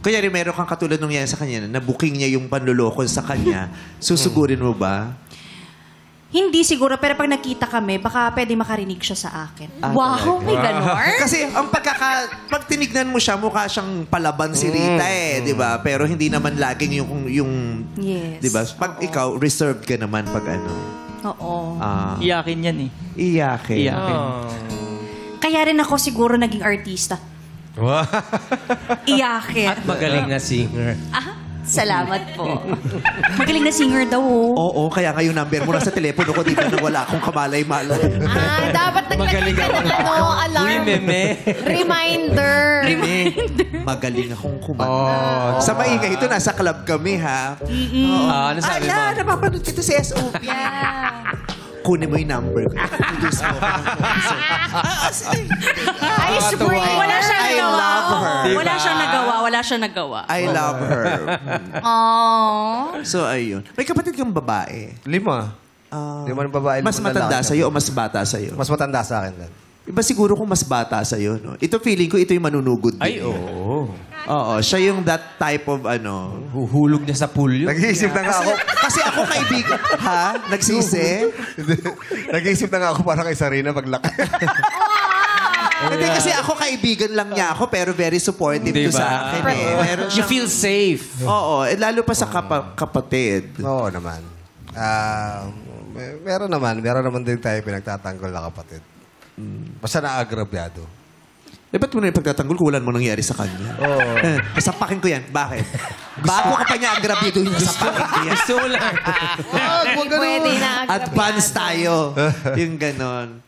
Kaya rin meron kang katulad nung yan sa kanya, na booking niya yung panluloko sa kanya, susugurin mo ba? Hindi siguro, pero pag nakita kami, baka pwede makarinig siya sa akin. Wow, may ganon? Kasi ang pag tinignan mo siya, mukha siyang palaban si Rita di ba? Pero hindi naman laging yung Yes. di ba? Pag ikaw, reserved ka naman pag ano. Oo. Iyakin yan eh. Iyakin. Iyakin. Kaya rin ako siguro naging artista. Iyakin. At magaling na singer. Salamat po. Magaling na singer daw. Oo, kaya nga yung number mo na sa telepono ko, di ba, nang wala akong kamalay-malay. Dapat naglagay ka ng alarm. Uy, meme. Reminder. Magaling akong kumanta. Sa maingay ito, nasa club kami, ha? Ano sabi mo? Napapanood kita sa SOP. Yeah. Kunin mo yung number ko. Introduce mo. Ice break. Wala siyang I nagawa. love her. Wala siyang nagawa. I love her. Aww. So, ayun. May kapatid kang babae. 5. 5 ng babae. Mas 5 matanda lalaki. sa'yo o mas bata sa'yo? Mas matanda sa akin. Iba siguro kung mas bata sa'yo, no? Ito feeling ko, ito yung manunugod din. Ay, oo. Oo, siya yung that type of ano. Huhulog niya sa pool yun. Nag-iisip na nga ako. Kasi ako kaibigan. Ha? Nagsisi? Nag-iisip na nga ako para kay Sarina paglaki. Hindi kasi ako kaibigan lang niya ako pero very supportive to Diba? sa akin eh. Meron You siyang- feel safe. Oo, lalo pa sa kapatid. Oo naman. Meron naman din tayo pinagtatanggol na kapatid. Basta naagrabyado. Ba't mo na yung pagtatanggol kung wala namang nangyari sa kanya? Oo. Sapakin ko yan. Bakit? Bago ka pa niya agrabyado yung sapakin ko yan. Gusto mo lang. Pwede na. Advance tayo. Yung ganon.